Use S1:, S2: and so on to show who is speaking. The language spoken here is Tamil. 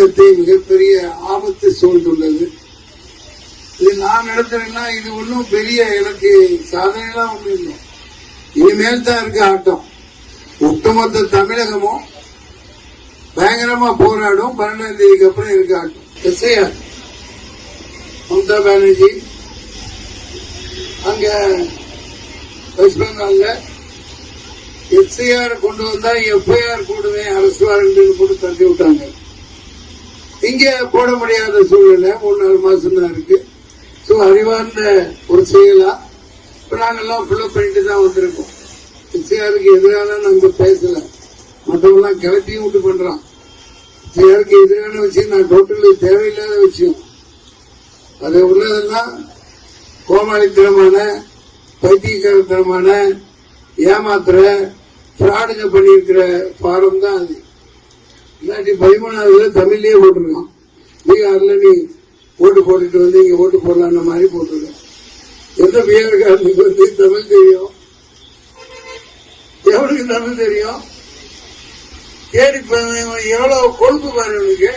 S1: தமிழகத்தை மிகப்பெரிய ஆபத்து சூழ்ந்துள்ளது. இது நான் நடத்துறேன்னா இது ஒன்றும் பெரிய எனக்கு சாதனைலாம் ஒன்றும் இல்லை. இனிமேல் தான் இருக்கு ஆட்டம். ஒட்டுமொத்த தமிழகமும் பயங்கரமா போராடும். 12ஆம் தேதிக்கு அப்புறம் இருக்கு ஆட்டம். எஸ்ஐஆர் மம்தா பானர்ஜி அங்க வெஸ்ட் பெங்கால்ல எஸ்ஐஆர் கொண்டு வந்தா எஃப்ஐஆர் கூடுவேன் அரசு வாரண்ட் போட்டு தள்ளி விட்டாங்க. இங்க போட முடியாத சூழ்நிலை 3-4 மாசம் தான் இருக்கு. அறிவார்ந்த ஒரு செயலா இப்ப நாங்கெல்லாம் ஃபுல்லா பண்ணிட்டு தான் வந்திருக்கோம். எஸ்ஐஆருக்கு எதிரான நாங்க பேசல, மற்றவெல்லாம் கிளப்பியும் விட்டு பண்றோம். எஸ்ஐஆருக்கு எதிரான விஷயம் நான் டோட்டலி தேவையில்லாத விஷயம். அது உள்ளதெல்லாம் கோமாளித்தனமான பைத்தியக்காரத்தனமான ஏமாத்துற பிராடுங்க பண்ணியிருக்கிற ஃபாரம் தான் அது. இல்லாட்டி 13ஆவதுல தமிழ்லயே போட்டிருக்கான். பீகார்ல நீ ஓட்டு போட்டுட்டு வந்து இங்க ஓட்டு போடலான்ற மாதிரி போட்டிருக்கான். எந்த பீகார்காரனுக்கு வந்து தமிழ் தெரியும்? எவனுக்கு தமிழ் தெரியும்? தேடி எவ்வளவு கொழுப்பு பாரு அவனுக்கு.